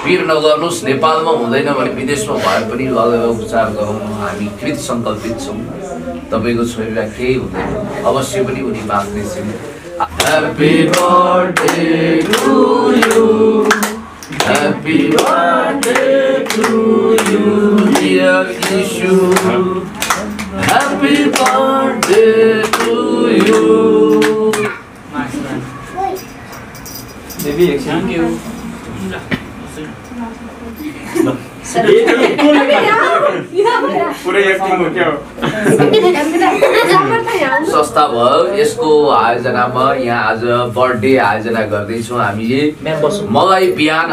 पीर नगर्नुस्, नेपालमा हुँदैन भने विदेशमा भए पनि लगेर उपचार गरौँ। हामी कृत सङ्कल्पित छौँ। तपाईँको छोरीलाई केही हुँदैन, अवश्य पनि उनी बाँच्नेछन्। Happy birthday to you. Happy birthday to you, dear Ishu. Happy birthday to you. Baby, thank you. पुरै एक्टिङ हो क्या संस्था भयो यसको आयोजनामा यहाँ आज बर्थडे आयोजना गर्दैछौँ हामीले। मलाई बिहान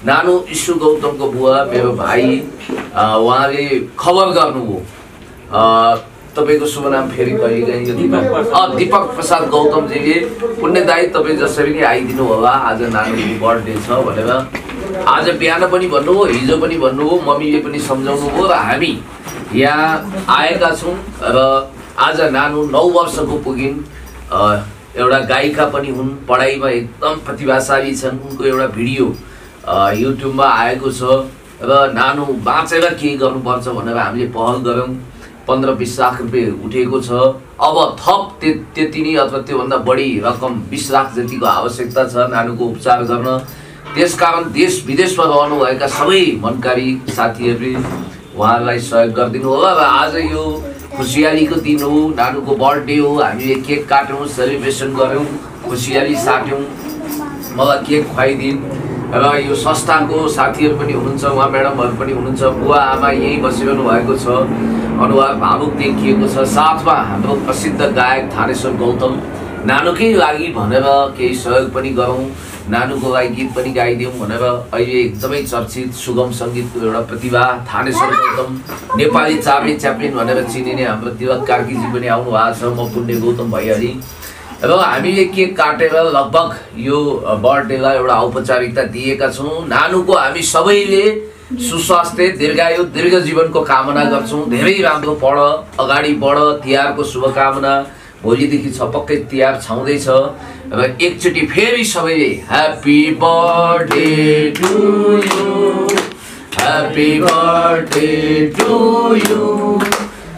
नानु इशु गौतमको बुवा मेरो भाइ उहाँले खबर गर्नुभयो। तपाईँको शुभ नाम फेरि कहिले दीपक प्रसाद गौतमजीले पुण्य दाई तपाईँ जसरी नै आइदिनु होला, आज नानीको बर्थडे छ भनेर आज बिहान पनि भन्नुभयो, हिजो पनि भन्नुभयो, मम्मीले पनि सम्झाउनु भयो र हामी यहाँ आएका छौँ। र आज नानु 9 वर्षको पुगिन्। एउटा गायिका पनि हुन्, पढाइमा एकदम प्रतिभाशाली छन्। उनको एउटा भिडियो युट्युबमा आएको छ र नानु बाँचेर के गर्नुपर्छ भनेर हामीले पहल गऱ्यौँ। 15-20 लाख रुपियाँ उठेको छ। अब थप त्यति नै अथवा त्योभन्दा बढी रकम 20 लाख जतिको आवश्यकता छ नानुको उपचार गर्न। त्यसकारण देश विदेशमा रहनुभएका सबै मनकारी साथीहरूले उहाँलाई सहयोग गरिदिनु होला। र आज यो खुसियालीको दिन हो, नानुको बर्थडे हो। हामीले केक काट्यौँ, सेलिब्रेसन गऱ्यौँ, खुसियाली साट्यौँ, मलाई केक खुवाइदिन्। र यो संस्थाको साथीहरू पनि हुनुहुन्छ, उहाँ म्याडमहरू पनि हुनुहुन्छ, बुवा आमा यहीँ बसिरहनु भएको छ। अनुहार भावुक देखिएको छ। साथमा हाम्रो प्रसिद्ध गायक थानेश्वर गौतम नानुकै लागि भनेर केही सहयोग पनि गरौँ, नानुको लागि गीत पनि गाइदिउँ भनेर अहिले एकदमै चर्चित सुगम सङ्गीतको एउटा प्रतिभा थानेश्वर गौतम, नेपाली चार्ली च्याप्लिन भनेर चिनिने हाम्रो तिलक कार्कीजी पनि आउनु भएको छ। म पुण्य गौतम भइहालेँ र हामीले केक काटेर लगभग यो बर्थडेलाई एउटा औपचारिकता दिएका छौँ। नानुको हामी सबैले सुस्वास्थ्य, दीर्घायु, दीर्घ जीवनको कामना गर्छौँ। धेरै राम्रो पढ, अगाडि बढ, तिहारको शुभकामना। भोलिदेखि पक्कै तिहार छाउँदैछ र एकचोटि फेरि सबैले happy birthday to you, happy birthday to you,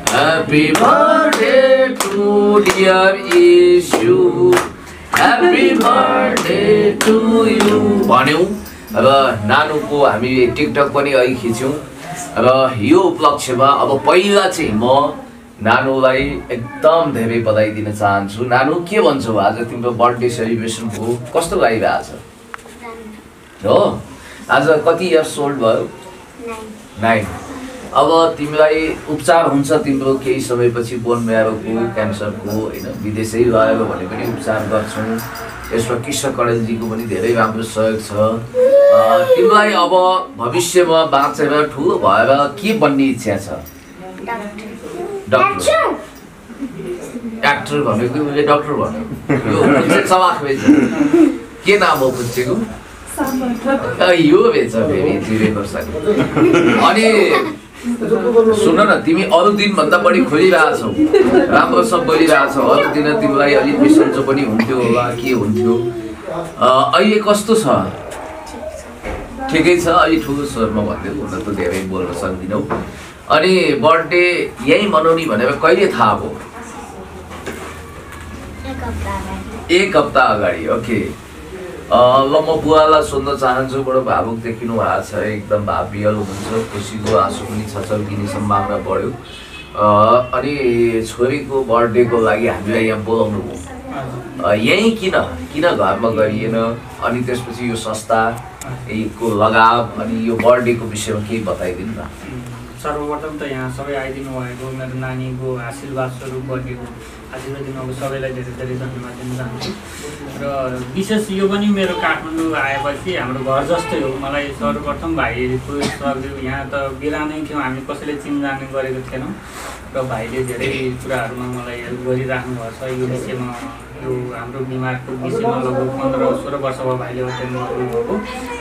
happy birthday to dear Ishu, happy birthday to you भन्यौँ। र नानुको हामीले टिकटक पनि अहिले खिच्यौँ र यो उपलक्ष्यमा अब पहिला चाहिँ म नानुलाई एकदम धेरै बधाई दिन चाहन्छु। नानु के भन्छौ, आज तिम्रो बर्थडे सेलिब्रेसन हो, कस्तो लागिरहेछ? हो, आज कति इयर्स ओल्ड भयो? 9। अब तिमीलाई उपचार हुन्छ तिम्रो केही समयपछि बोन म्यारोको, क्यान्सरको, होइन, विदेशै गएर भने पनि उपचार गर्छौँ। यसमा कृष्ण कणेलजीको पनि धेरै राम्रो सहयोग छ। तिमीलाई अब भविष्यमा बाँचेर ठुलो भएर के बन्ने इच्छा छ? डक्टर। एक्टर भनेको उसले डक्टर भन्यो, यो चलाक बेच। के नाम हो पुच्छेको? यो बेच फेरि जिरेको छ। अनि सुन न, तिमी अरू दिनभन्दा बढी खोलिरहेछौ, राम्रोसँग बोलिरहेछौ। अरू दिन तिमीलाई अलिक बिसन्चो पनि हुन्थ्यो होला, के हुन्थ्यो? अहिले कस्तो छ? ठिकै छ, अलि ठुलो स्वरमा भनिदियो, हुन त धेरै बोल्न सक्दिनौ। अनि बर्थडे यही मनाउने भनेर कहिले थाहा भयो? 1 हप्ता अगाडि। ओके, ल म बुवालाई सोध्न चाहन्छु। बडो भावुक देखिनु भएको छ, एकदम भावियल हुनुहुन्छ, खुसीको आँसु पनि छचल्किने सम्भावना बढ्यो। अनि छोरीको बर्थडेको लागि हामीलाई यहाँ बोलाउनु भयो, यहीँ किन घरमा गरिएन? अनि त्यसपछि यो संस्थाको लगाव अनि यो बर्थडेको विषयमा केही बताइदिनु न। सर्वप्रथम त यहाँ सबै आइदिनु भएको मेरो नानीको आशीर्वाद स्वरूप बर्थडेको आशीर्वाद दिनुभएको सबैलाई धेरै धेरै धन्यवाद दिन चाहन्छु। र विशेष यो पनि मेरो काठमाडौँ आएपछि हाम्रो घर जस्तै हो। मलाई सर्वप्रथम भाइको सहयोग, यहाँ त बिरानै थियौँ, हामी कसैले चिनजान गरेको थिएनौँ र भाइले धेरै कुराहरूमा मलाई हेल्प गरिराख्नु भएको छ। यो विषयमा, यो हाम्रो बिमारको विषयमा लगभग 15-16 वर्ष भयो भाइले अध्ययन गर्नुभएको।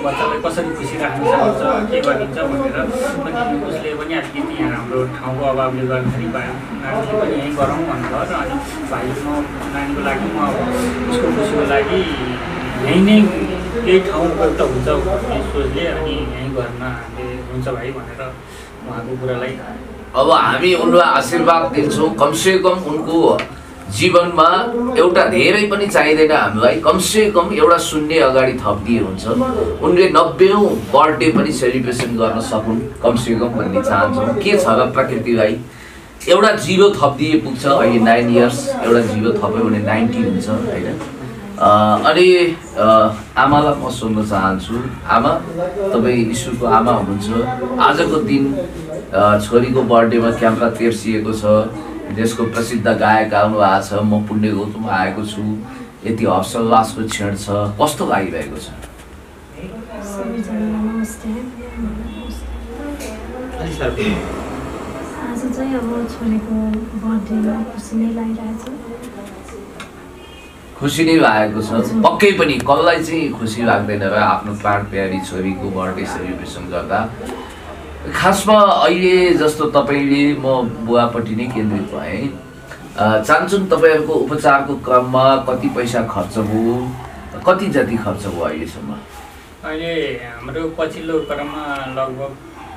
बच्चालाई कसरी खुसी राख्न सक्छ, के गरिन्छ भनेर पनि उसले पनि अलिकति यहाँ हाम्रो ठाउँको अभावले गर्दाखेरि नानीले पनि यहीँ गरौँ भन्नुभयो। र अनि भाइले म नानीको लागि, म उसको खुसीको लागि यहीँ नै केही ठाउँको त हुन्छ भन्ने सोचले अनि यहीँ गर्न हामीले हुन्छ भाइ भनेर उहाँको कुरालाई अब हामी उनलाई आशीर्वाद दिन्छौँ। कमसे कम उनको जीवनमा एउटा धेरै पनि चाहिँदैन हामीलाई, कमसे कम एउटा शून्य अगाडि थपिदिए हुन्छ। उनले 90औं बर्थडे पनि सेलिब्रेसन गर्न सकुन् कमसे कम भन्ने चाहन्छौँ। के छ र प्रकृतिलाई एउटा 0 थपिदिए पुग्छ। अहिले 9 इयर्स, एउटा 0 थप्यो भने 90 हुन्छ होइन। अनि आमालाई म सोध्न चाहन्छु, आमा तपाईँ ईश्वरको आमा हुनुहुन्छ। आजको दिन छोरीको बर्थडेमा क्यामेरा तेर्सिएको छ, देशको प्रसिद्ध गायक आउनु भएको छ, म पुण्य गौतम आएको छु, यति हर्षोल्लासको क्षण छ, कस्तो लागिरहेको छ? आज चाहिँ अब छोरीको बर्थडेमा खुसी नै लागिरहेछ। खुसी नै लागेको छ पक्कै पनि। कसलाई चाहिँ खुसी लाग्दैन र आफ्नो प्राण प्यारी छोरीको बर्थडे सेलिब्रेसन गर्दा। खासमा अहिले जस्तो तपाईँले, म बुवापट्टि नै केन्द्रित भएँ, चाहन्छु तपाईँहरूको उपचारको क्रममा कति पैसा खर्च भयो, कति जति खर्च भयो अहिलेसम्म? अहिले हाम्रो पछिल्लो क्रममा लगभग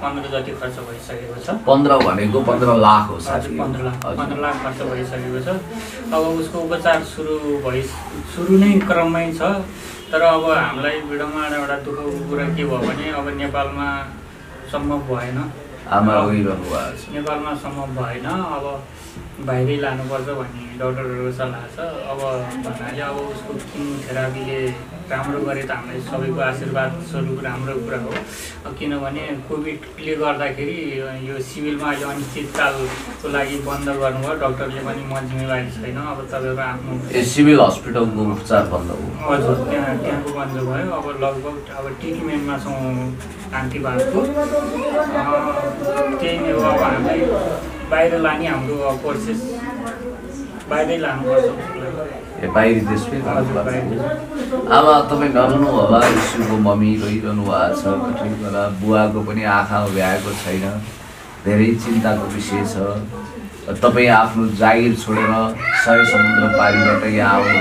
15 जति खर्च भइसकेको छ। 15 भनेको 15 लाख हो साथी। 15 लाख खर्च भइसकेको छ। अब उसको उपचार सुरु नै क्रममै छ। तर अब हामीलाई भिडियोमा एउटा दुःखको कुरा के भयो भने अब नेपालमा सम्भव भएन। नेपालमा सम्भव भएन। अब बाहिरै लानुपर्छ भन्ने डक्टरहरूको सल्लाह छ। अब भन्नाले अब उसको किमोथेरापीले राम्रो गरे त हामीलाई सबैको आशीर्वाद स्वरूप राम्रो कुरा हो। किनभने कोभिडले गर्दाखेरि यो सिभिलमा अहिले अनिश्चितकालको लागि बन्द गर्नुभयो। डक्टरले पनि म जिम्मेवारी छैन, अब तपाईँहरू आफ्नो सिभिल हस्पिटलको उपचार बन्द हो। हजुर, त्यहाँको बन्द भयो। अब लगभग अब ट्रिटमेन्टमा छौँ कान्तिबासको। त्यही नै हो। अब हामीलाई बाहिर लाने हाम्रो प्रोसेस बाहिरै लानुपर्छ। बाहिरी देशमै अब तपाईँ नरुनु होला, ईश्वरको मम्मी रोइरहनु भएको छ, कठिन बेला बुवाको पनि आँखा भ्याएको छैन, धेरै चिन्ताको विषय छ। तपाईँ आफ्नो जागिर छोडेर 100 समुद्र पारीबाट यहाँ आउनु,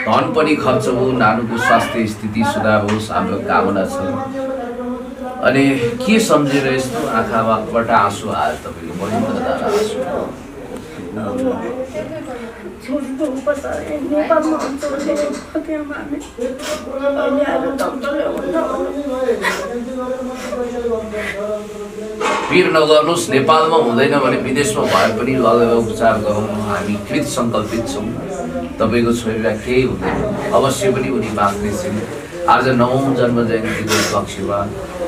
धन पनि खर्च हो, नानुको स्वास्थ्य स्थिति सुधार होस् हाम्रो कामना छ। अनि के सम्झेर यस्तो आँखाबाट आँसु आयो तपाईँको? छोरीको उपचार नेपालमा हुन्छ भने त्यहाँमा हामी अहिले आएर डक्टरले पिर नगर्नुहोस्, नेपालमा हुँदैन भने विदेशमा भए पनि लगेर उपचार गरौँ, हामी कृत सङ्कल्पित छौँ। तपाईँको छोरीलाई केही हुँदैन, अवश्य पनि उनी बाँच्नेछन्। आज 9औं जन्म जयन्तीको उपलक्ष्यमा,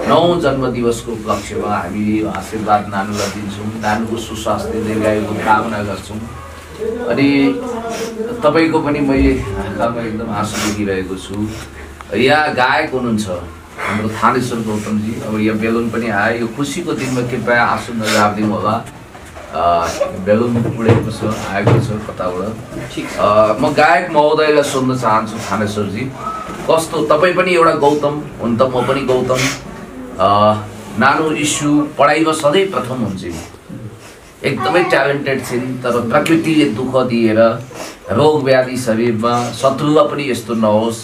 9औं जन्मदिवसको उपलक्ष्यमा हामीले आशीर्वाद नानुलाई दिन्छौँ। नानुको सुस्वास्थ्य दीर्घायुको कामना गर्छौँ। अनि तपाईँको पनि मैले आँखामा एकदम आँसु देखिरहेको छु। यहाँ गायक हुनुहुन्छ हाम्रो थानेश्वर गौतमजी। अब यहाँ बेलुन पनि आयो, यो खुसीको दिनमा कृपया आँसु नझारिदिनु होला। बेलुन उडेको छ, आएको छ कताबाट। म गायक महोदयलाई सोध्न चाहन्छु, थानेश्वरजी कस्तो? तपाईँ पनि एउटा गौतम हुन् त, म पनि गौतम। नानु इस्यु पढाइमा सधैँ प्रथम हुन्छ, एकदमै ट्यालेन्टेड छिन्। तर प्रकृतिले दुःख दिएर रोग व्याधि शरीरमा, शत्रुलाई पनि यस्तो नहोस्।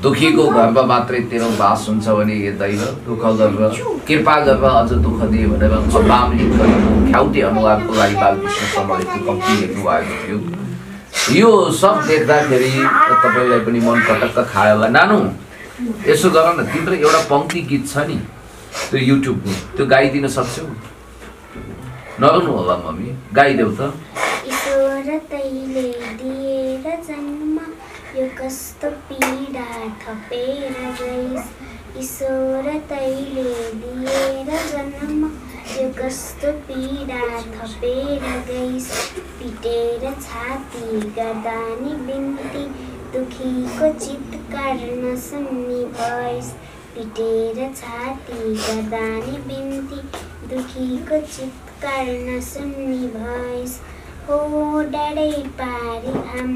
दुखीको घरमा मात्रै तेरो बास हुन्छ भने यो दैव दुःख गरेर कृपा गरेर अझ दुःख दियो भनेर बामलिङ गरेको ख्याउटे अनुहारको लागि बालकृष्ण समले त्यो कम्ती लेख्नु भएको थियो। यो सब देख्दाखेरि तपाईँलाई पनि मन पटक्क खायो होला। नानु यसो गर न, तिम्रो एउटा पङ्क्ति गीत छ नि त्यो युट्युबको, त्यो गाइदिन सक्छौ? नरुनु होला मम्मी, गाइदेऊ त। ईश्वर तैले दिएर जन्म यो कस्तो पीडा थपेर गइस। ईश्वर तैले दिएर जन्म यो कस्तो पीडा थपेर गइस। पिटेर छाती गर्दा नि बिन्ती दुखीको चित्कार नसुन्ने भइस। पिटेर छाती गर्दा नि बिन्ती दुखीको चित्कार नसुन्ने भइस। हो डाँडै पारी घाम,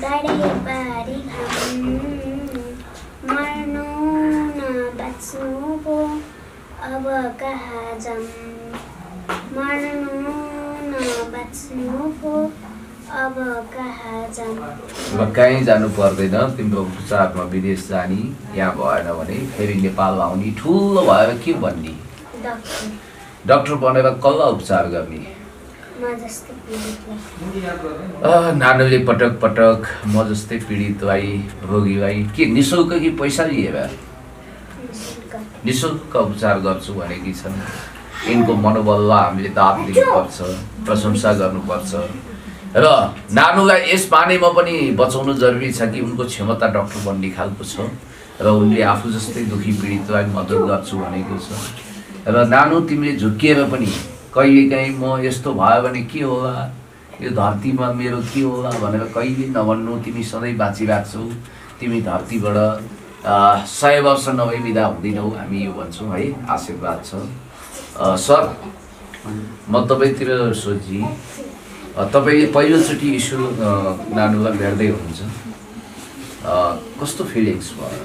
डाँडै पारी घाम, मर्नु न बाँच्नु पो अब कहाँ जाऊँ। मर्नु न बाँच्नु पो अब कहाँ जानु अब कहीँ जानु पर्दैन तिम्रो उपचारमा विदेश जाने यहाँ भएन भने फेरि नेपाल आउने ठुलो भएर के भन्ने डाक्टर डाक्टर बनेर कसलाई उपचार गर्ने म जस्तै पीडितलाई नानीले पटक पटक म जस्तै पीडितलाई रोगीलाई के निःशुल्क कि पैसा लिएर निःशुल्क उपचार गर्छु भनेकी छन् यिनको मनोबललाई हामीले दाद दिनुपर्छ प्रशंसा गर्नुपर्छ र नानुलाई यस बानीमा पनि बचाउनु जरुरी छ कि उनको क्षमता डाक्टर बन्ने खालको छ र उनले आफू जस्तै दुखी पीडितलाई मद्दत गर्छु भनेको छ र नानु तिमीले झुक्किएर पनि कहिलेकाहीँ म यस्तो भयो भने के होला यो धरतीमा मेरो के होला भनेर कहिले नभन्नु तिमी सधैँ बाँचिरहेको छौ तिमी धरतीबाट 100 वर्ष नभई बिदा हुँदैनौ हामी यो भन्छौँ है आशीर्वाद छ सर म तपाईँतिर सोची तपाईँ पहिलोचोटि इस्यु नानुलाई भेट्दै हुनुहुन्छ कस्तो फिलिङ्स भयो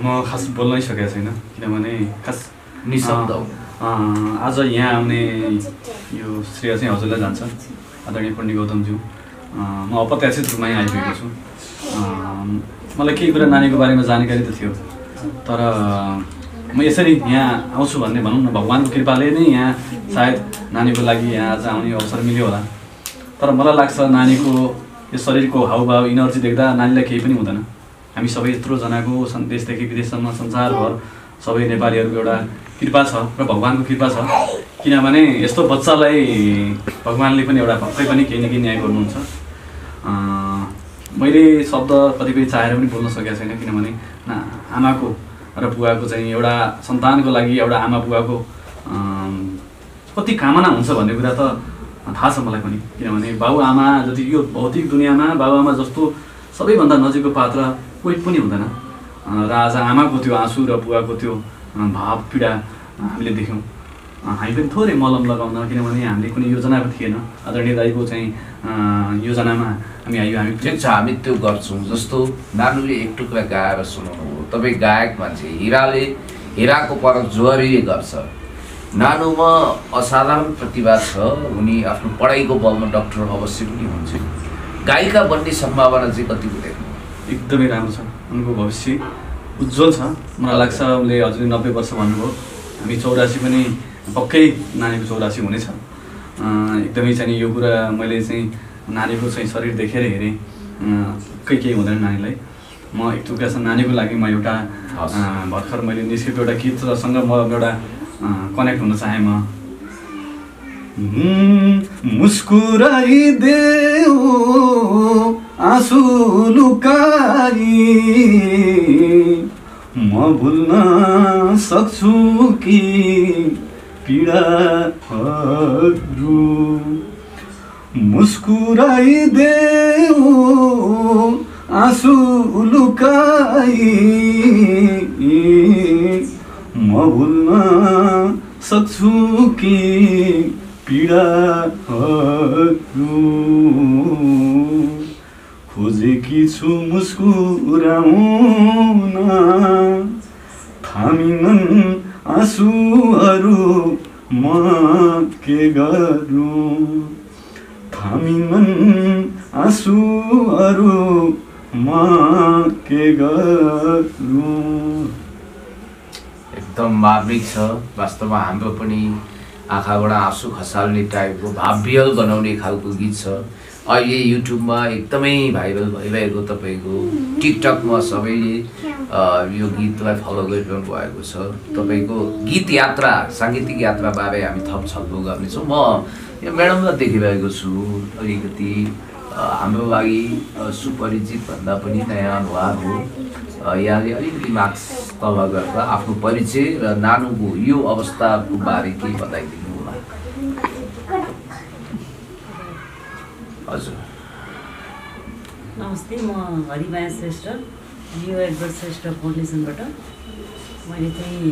म खास बोल्नै सकेको छैन किनभने खास निशब्द आज यहाँ आउने यो श्रेय चाहिँ हजुरलाई जान्छ आदरणीय पण्डित गौतमज्यू म अप्रत्याशित रूपमा यहाँ आइपुगेको छु मलाई केही कुरा नानीको बारेमा जानकारी त थियो तर म यसरी यहाँ आउँछु भन्ने भनौँ न भगवान्को कृपाले नै यहाँ सायद नानीको लागि यहाँ आज आउने अवसर मिल्यो होला तर मलाई लाग्छ नानीको यो शरीरको हाउभाव इनर्जी देख्दा नानीलाई केही पनि हुँदैन हामी सबै यत्रोजनाको देशदेखि विदेशसम्म संसारभर सबै नेपालीहरूको एउटा कृपा छ र भगवान्को कृपा छ किनभने यस्तो बच्चालाई भगवान्ले पनि एउटा पक्कै पनि केही न केही न्याय गर्नुहुन्छ मैले शब्द कतिपय चाहेर पनि बोल्न सकेको छैन किनभने आमाको र बुवाको चाहिँ एउटा सन्तानको लागि एउटा आमा बुवाको कति कामना हुन्छ भन्ने कुरा त थाहा छ मलाई पनि किनभने बाबुआमा जति यो भौतिक दुनियाँमा बाबुआमा जस्तो सबैभन्दा नजिकको पात्र कोही पनि हुँदैन र आज आमाको त्यो आँसु र बुवाको त्यो भाव पीडा हामीले देख्यौँ हामी पनि थोरै मलम लगाउन किनभने हामीले कुनै योजना पनि थिएन आदरणीय दाइको चाहिँ योजनामा हामी आयो हामी ठिक छ हामी त्यो गर्छौँ जस्तो नानुले एक टुक्रा गाएर सुनाउनु हो तपाईँ गायक मान्छे हिराको परख जोहरीले गर्छ नानुमा असाधारण प्रतिभा छ उनी आफ्नो पढाइको बलमा डाक्टर अवश्य पनि हुन्छ गायिका बन्ने सम्भावना चाहिँ कतिको देख्नु एकदमै राम्रो छ उनको भविष्य उज्जवल छ मलाई लाग्छ उसले हजुरले 90 वर्ष भन्नुभयो हामी 84 पनि पक्कै नानीको 84 हुनेछ एकदमै चाहिँ यो कुरा मैले चाहिँ नानीको चाहिँ शरीर देखेर हेरेँ केही हुँदैन नानीलाई म एक टुक्रासँग नानीको लागि म एउटा भर्खर मैले निस्केको एउटा गीतसँग म एउटा कनेक्ट हुन चाहे म मुस्कुराइदेऊ आँसु लुकाई म भुल्न सक्छु कि पीडाहरू मुस्कुराइदेऊ आँसु लुकाई म भुल्न सक्छु कि पीडाहरू खोजेकी छु मुस्कुराउन थामिनन् आँसुहरू म के गरौँ थामिनन् आँसुहरू म के गरौँ एकदम मार्मिक छ वास्तवमा हाम्रो पनि आँखाबाट आँसु खसाल्ने टाइपको भावविहल बनाउने खालको गीत छ अहिले युट्युबमा एकदमै भाइरल भइरहेको तपाईँको टिकटकमा सबैले यो गीतलाई फलो गरिरहनु भएको छ तपाईँको गीत यात्रा साङ्गीतिक यात्राबारे हामी थप छलफल गर्नेछौँ म यो म्याडमलाई देखिरहेको छु अलिकति हाम्रो लागि सुपरिचित भन्दा पनि नयाँ अनुहार हो यहाँले अलिकति मार्क्स तल गरेर आफ्नो परिचय र नानुको यो अवस्थाको बारे केही बताइदिनु होला हजुर नमस्ते म हरिमाया श्रेष्ठ न्यू एडवर्ड श्रेष्ठ फाउन्डेसनबाट मैले चाहिँ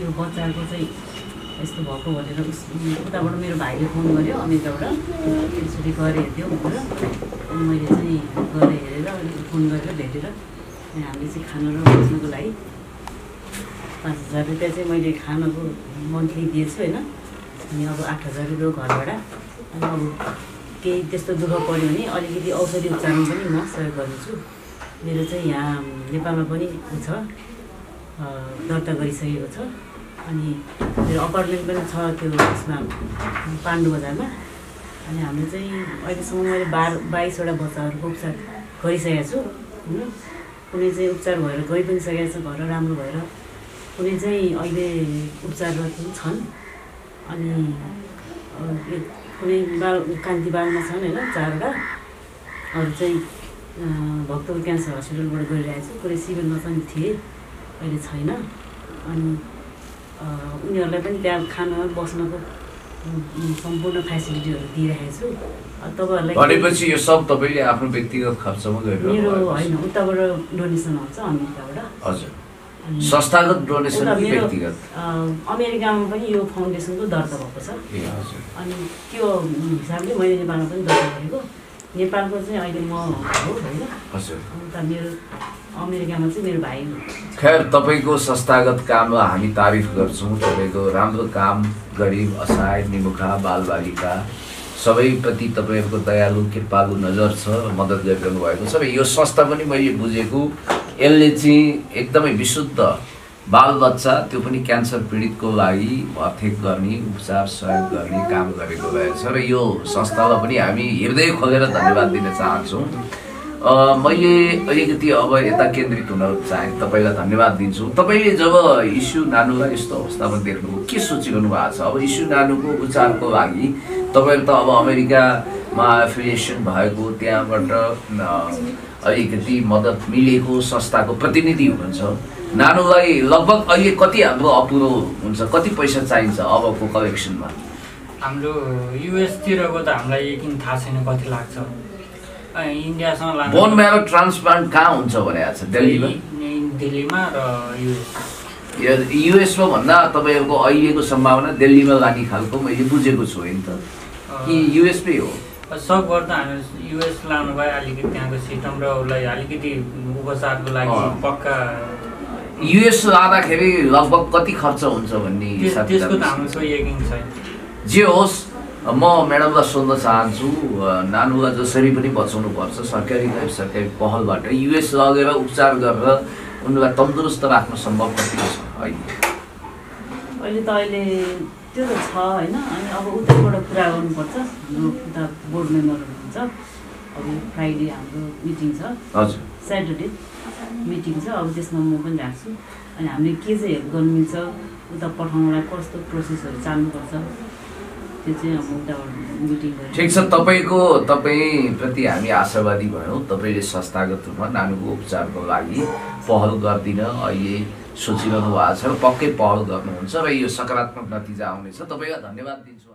यो बच्चाको चाहिँ यस्तो भएको भनेर उताबाट मेरो भाइले फोन गर्यो अमेरिकाबाट त्यसरी गएर हेरिदियो भनेर अनि मैले चाहिँ गएर हेरेर अलिकति फोन गरेर भेटेर हामीले चाहिँ खाना र बस्नको लागि 5,000 रुपियाँ चाहिँ मैले खानाको मन्थली दिएछु होइन अनि अब 8,000 रुपियाँ घर भाडा अनि अब केही त्यस्तो दुःख पऱ्यो भने अलिकति औषधि उपचारमा पनि म सहयोग गर्नेछु। मेरो चाहिँ यहाँ नेपालमा पनि छ, दर्ता गरिसकेको छ। अनि मेरो अपार्टमेन्ट पनि छ त्यो उसमा पाण्डु बजारमा। अनि हामीले चाहिँ अहिलेसम्म मैले 22वटा बच्चाहरूको उपचार गरिसकेको छु होइन। कुनै चाहिँ उपचार भएर गइ पनि सकेको छ, घर राम्रो भएर, कुनै चाहिँ अहिले उपचाररत पनि छन्। अनि कुनै कान्ति बालमा छन् होइन 4वटा, अरू चाहिँ भक्तपुर क्यान्सर हस्पिटलबाट गरिरहेको छु। कुनै सिभिलमा पनि थिए, अहिले छैन। अनि उनीहरूलाई पनि त्यहाँ खान बस्नको सम्पूर्ण फेसिलिटीहरू दिइरहेको छु। तपाईँहरूलाई भनेपछि यो सब तपाईँले आफ्नो व्यक्तिगत खर्चमा गरिरहनु मेरो भएको छ? होइन, उताबाट डोनेसन आउँछ अमेरिकाबाट। हजुर, संस्थागत डोनेसन कि व्यक्तिगत? अमेरिकामा पनि यो फाउन्डेसनको दर्ता भएको छ। ए हजुर। अनि त्यो हिसाबले मैले नेपालमा पनि दर्ता गरेको। नेपालको चाहिँ अहिले म हो होइन। हजुर। उता मेरो अमेरिकामा चाहिँ मेरो भाइ। खैर, तपाईँको संस्थागत काममा हामी तारिफ गर्छौँ। तपाईँको राम्रो काम, गरिब, असहाय, निमुखा, बालबालिका सबैप्रति तपाईँहरूको दयालु कृपालु नजर छ, मद्दत गरिरहनु भएको छ। र यो संस्था पनि मैले बुझेको यसले चाहिँ एकदमै विशुद्ध बालबच्चा, त्यो पनि क्यान्सर पीडितको लागि भर्ती गर्ने, उपचार सहयोग गर्ने काम गरेको रहेछ। र यो संस्थालाई पनि हामी हृदय खोलेर धन्यवाद दिन चाहन्छौँ। मैले अलिकति अब यता केन्द्रित हुन चाहे, तपाईँलाई धन्यवाद दिन्छु। तपाईँले जब इस्यु नानुलाई यस्तो अवस्थामा देख्नुभयो, के सोचिरहनु भएको छ? अब इस्यु नानुको उपचारको लागि तपाईँहरू त अब अमेरिकामा एफिलिएसन भएको, त्यहाँबाट अलिकति मद्दत मिलेको संस्थाको प्रतिनिधि हुनुहुन्छ। नानुलाई लगभग अहिले कति हाम्रो अपुरो हुन्छ, कति पैसा चाहिन्छ अबको कलेक्सनमा? हाम्रो युएसतिरको त हामीलाई यकिन थाहा छैन कति लाग्छ। इन्डियासँग लानु बोन मेरो ट्रान्सप्लान्ट कहाँ हुन्छ भनेको छ? दिल्लीमा र युएसमा भन्दा तपाईँहरूको अहिलेको सम्भावना दिल्लीमा लाने खालको मैले बुझेको छु होइन त, कि युएसमै हो? सकभर त हामी युएस लानु भए अलिकति त्यहाँको सिस्टम र उसलाई अलिकति उपचारको लागि पक्का युएस लाँदाखेरि लगभग कति खर्च हुन्छ भन्ने त्यसको त हाम्रो यकिन छैन। जे होस्, म म्याडमलाई सोध्न चाहन्छु, नानुलाई जसरी पनि बचाउनु पर्छ सरकारी गैर सरकारी पहलबाट युएस लगेर उपचार गरेर उनलाई तन्दुरुस्त राख्न सम्भव कति छ अहिले त त्यो त छ होइन। अनि अब उताबाट कुरा गर्नुपर्छ। हाम्रो उता बोर्ड मेम्बरहरू हुन्छ। अब फ्राइडे हाम्रो मिटिङ छ, हजुर, स्याटरडे मिटिङ छ। अब त्यसमा म पनि राख्छु। अनि हामीले के चाहिँ हेल्प गर्नु मिल्छ, उता पठाउनलाई कस्तो प्रोसेसहरू चाल्नुपर्छ, त्यो चाहिँ अब उताबाट मिटिङ गरेर। ठिक छ, तपाईँप्रति हामी आशावादी भयौँ। तपाईँले संस्थागत रूपमा नानुको उपचारको लागि पहल गरिदिन अहिले सोचिरहनु भएको छ र पक्कै पहल गर्नुहुन्छ र यो सकारात्मक नतिजा आउनेछ। तपाईँलाई धन्यवाद दिन्छु।